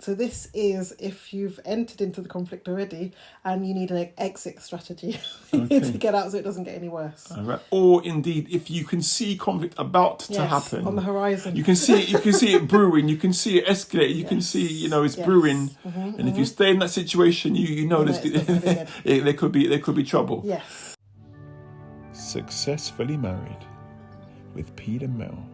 So this is if you've entered into the conflict already and you need an exit strategy to get out so it doesn't get any worse. All right. Or indeed, if you can see conflict about to happen on the horizon, you can see it brewing. You can see it escalate. You can see it's brewing. And if you stay in that situation, you know there could be trouble. Yes. Successfully Married with Pete and Mel.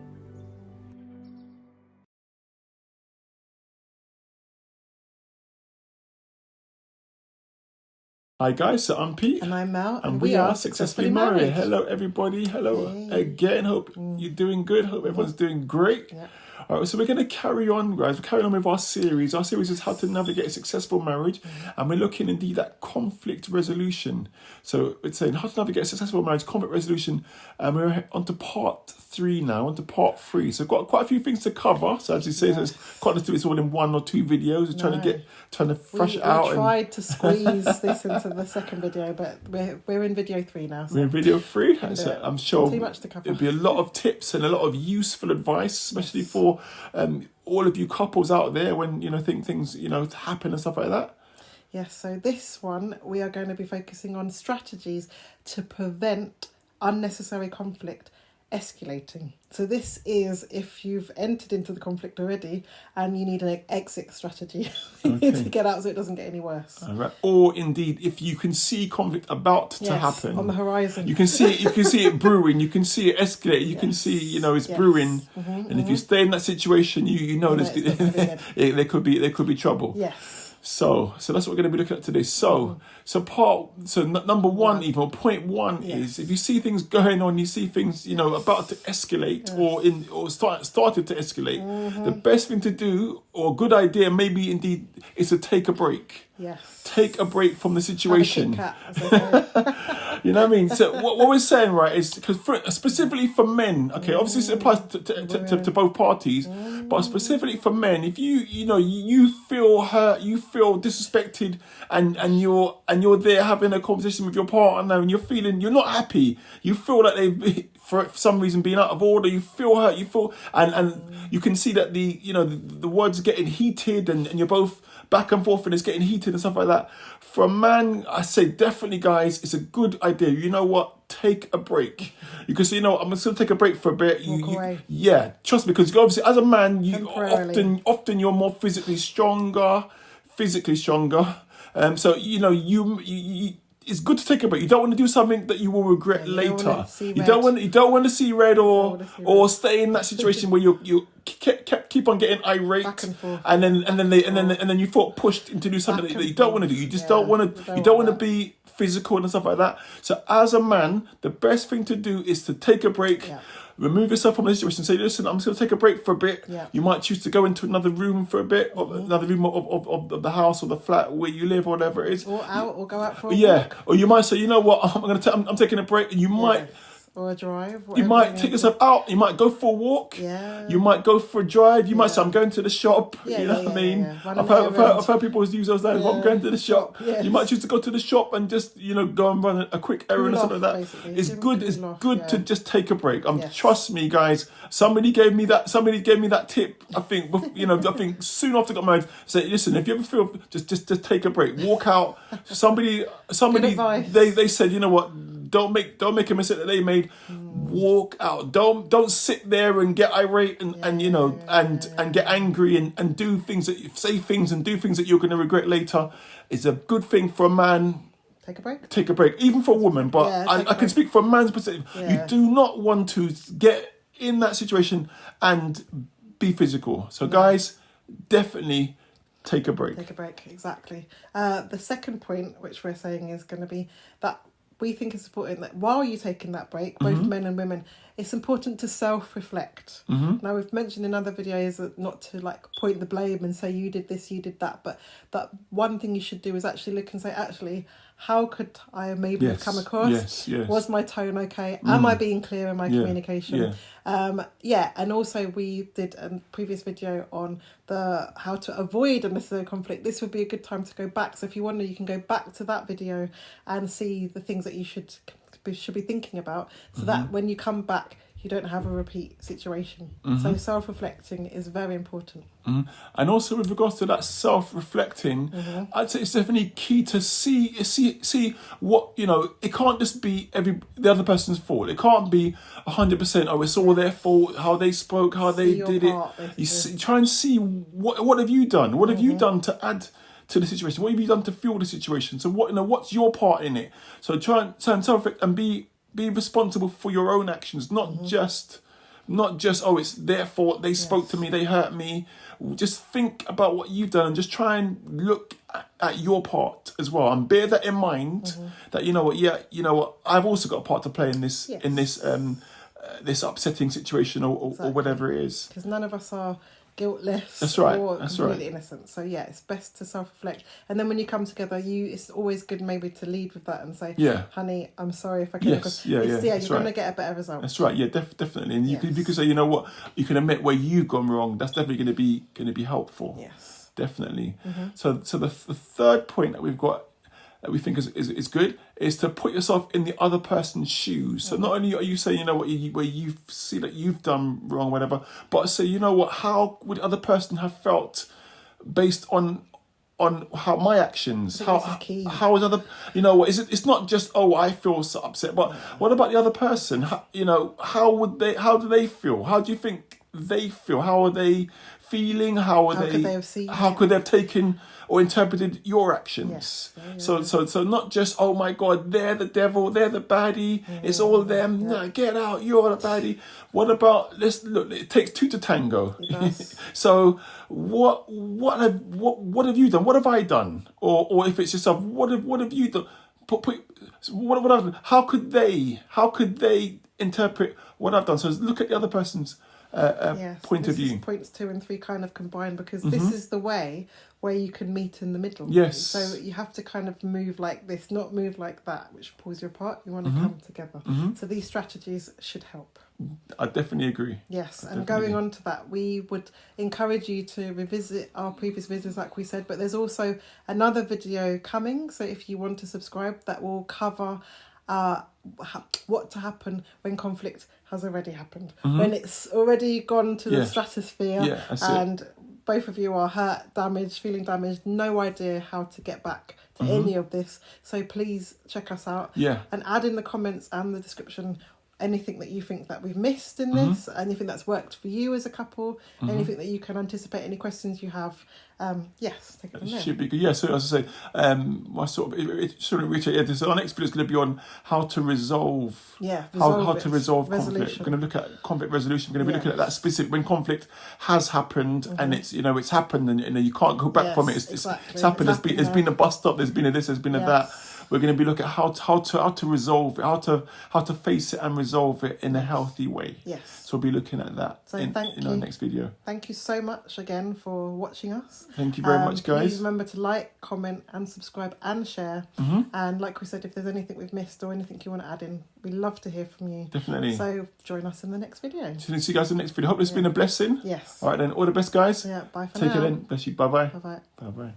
Hi guys, so I'm Pete. And I'm Mel. And we are Successfully Married. Hello everybody. Hello again. Hope you're doing good. Hope everyone's doing great. Yeah. All right, so we're going to carry on, guys. We're carrying on with our series. Our series is how to navigate a successful marriage. And we're looking indeed at conflict resolution. So it's saying how to navigate a successful marriage, conflict resolution. And we're on to part 3 now, on to part 3. So got quite a few things to cover. So as you say, there's quite to do this all in 1 or 2 videos. We're trying to fresh it out. We tried to squeeze this into the second video, but we're in video 3 now. So we're in video 3. So I'm sure too much to cover. There'll be a lot of tips and a lot of useful advice, especially for all of you couples out there when think things happen and stuff like that. Yes, so this one we are going to be focusing on strategies to prevent unnecessary conflict escalating. So this is if you've entered into the conflict already and you need an exit strategy to get out so it doesn't get any worse. All right. Or indeed, if you can see conflict about to happen on the horizon, you can see it brewing. You can see it escalate. You can see it's brewing. And if you stay in that situation, you know there could be trouble. Yes. So that's what we're going to be looking at today. So number one, even point 1 is if you see things going on, you see things about to escalate or started to escalate. The best thing to do, or a good idea, maybe indeed, is to take a break. Yes. Take a break from the situation. Have a Kit Kat, you know what I mean? So what we're saying, right, is because specifically for men, okay, obviously this applies to both parties, but specifically for men, if you feel hurt, you feel disrespected, and you're there having a conversation with your partner, and you're not happy, you feel like they've for some reason being out of order, you feel hurt, and you can see that the words are getting heated, and you're both back and forth and it's getting heated and stuff like that. For a man, I say definitely, guys, it's a good idea. You know what? Take a break. You can say, I'm just going to take a break for a bit. Yeah, trust me, because obviously as a man, you often you're more physically stronger. So it's good to take a break. You don't want to do something that you will regret later. You don't want to see red or stay in that situation where you keep on getting irate back and forth, and then you feel pushed into do something that you don't want to do. You just don't want to be physical and stuff like that. So as a man, the best thing to do is to take a break. Yeah. Remove yourself from the situation. Say, listen, I'm just going to take a break for a bit. Yeah. You might choose to go into another room for a bit, another room of the house or the flat where you live or whatever it is. Or go out for a walk. Or you might say, you know what, I'm taking a break. And you might... Or a drive. You might take yourself out. You might go for a walk. Yeah. You might go for a drive. You might say, I'm going to the shop. What I mean? Yeah. I've heard people use those lines. I'm going to the shop. Yes. You might choose to go to the shop and just, go and run a quick errand or something like that. Basically. It's good to just take a break. Trust me, guys. Somebody gave me that tip. I think, I think soon after I got married, say, listen, if you ever feel, just take a break. Walk out. Somebody, they said, you know what? Don't make a mistake that they made. Walk out. Don't sit there and get irate and get angry and do things say things and do things that you're going to regret later. It's a good thing for a man. Take a break. Even for a woman, but I can speak from a man's perspective. Yeah. You do not want to get in that situation and be physical. So guys, definitely take a break. Take a break, exactly. The second point, which we're saying, is going to be that we think it's important that while you're taking that break, both men and women, it's important to self-reflect. Now, we've mentioned in other videos that not to point the blame and say you did this, you did that, but one thing you should do is actually look and say, actually, how could I maybe have come across? Yes. Was my tone okay? Am I being clear in my communication? Yeah. And also we did a previous video on how to avoid unnecessary conflict. This would be a good time to go back. So if you wonder, you can go back to that video and see the things that you should be thinking about, so that when you come back, you don't have a repeat situation. So self-reflecting is very important. And also with regards to that self-reflecting, I'd say it's definitely key to see what, you know, it can't just be the other person's fault. It can't be 100%, oh, it's all their fault, how they spoke, how they did it. Try and see what have you done? What have you done to add to the situation? What have you done to fuel the situation? So what's your part in it? So try and self-reflect and be responsible for your own actions, not just oh, it's their fault, they spoke to me, they hurt me. Just think about what you've done and just try and look at your part as well, and bear that in mind, that you know what, I've also got a part to play in this this upsetting situation or whatever it is, because none of us are guiltless. That's right. Or completely innocent. So yeah, it's best to self-reflect, and then when you come together, it's always good maybe to lead with that and say, honey, I'm sorry if I came across. You're going to get a better result. That's right. Yeah, definitely. And you can say, you know what, you can admit where you've gone wrong. That's definitely going to be helpful. Yes, definitely. So the third point that we've got that we think is good is to put yourself in the other person's shoes. So not only are you saying, you know what, where you see that you've done wrong, whatever, but say, you know what, how would the other person have felt based on how my actions, how is other, you know what, it's not just, oh, I feel so upset, but what about the other person? How do they feel? How do you think they feel? How are they feeling? How could they have taken or interpreted your actions? So not just, oh my God, they're the devil, they're the baddie, it's all them. No, get out, you're the baddie. What about, let's look, it takes two to tango. So what have you done? What have I done? Or if it's yourself, what have you done? What I've done? How could they interpret what I've done? So look at the other person's point of view. Points 2 and 3 kind of combine, because this is the way where you can meet in the middle. Yes. So you have to kind of move like this, not move like that, which pulls you apart. You want to come together. So these strategies should help. I definitely agree. Yes, and going on to that, we would encourage you to revisit our previous videos, like we said, but there's also another video coming. So if you want to subscribe, that will cover what to happen when conflict has already happened, when it's already gone to the stratosphere, and both of you are hurt, feeling damaged, no idea how to get back to any of this. So please check us out, and add in the comments and the description anything that you think that we've missed in this, anything that's worked for you as a couple, anything that you can anticipate, any questions you have. Yes, take it from there. Should be good. Yeah, so as I say, my sort of reiterate, our next video is going to be on how to resolve conflict. We're going to look at conflict resolution. We're going to be looking at that specific when conflict has happened, and it's happened, and you can't go back from it. It's happened. There's been a bust up. There's been a this. There's been a that. We're going to be looking at how to resolve it, how to face it and resolve it in a healthy way. Yes. So we'll be looking at that in our next video. Thank you so much again for watching us. Thank you very much, guys. Please remember to like, comment and subscribe and share. And like we said, if there's anything we've missed or anything you want to add in, we'd love to hear from you. Definitely. So join us in the next video. See you guys in the next video. Hope it's been a blessing. Yes. All right then. All the best, guys. Yeah. Bye for now. Take care then. Bless you. Bye-bye. Bye-bye. Bye-bye.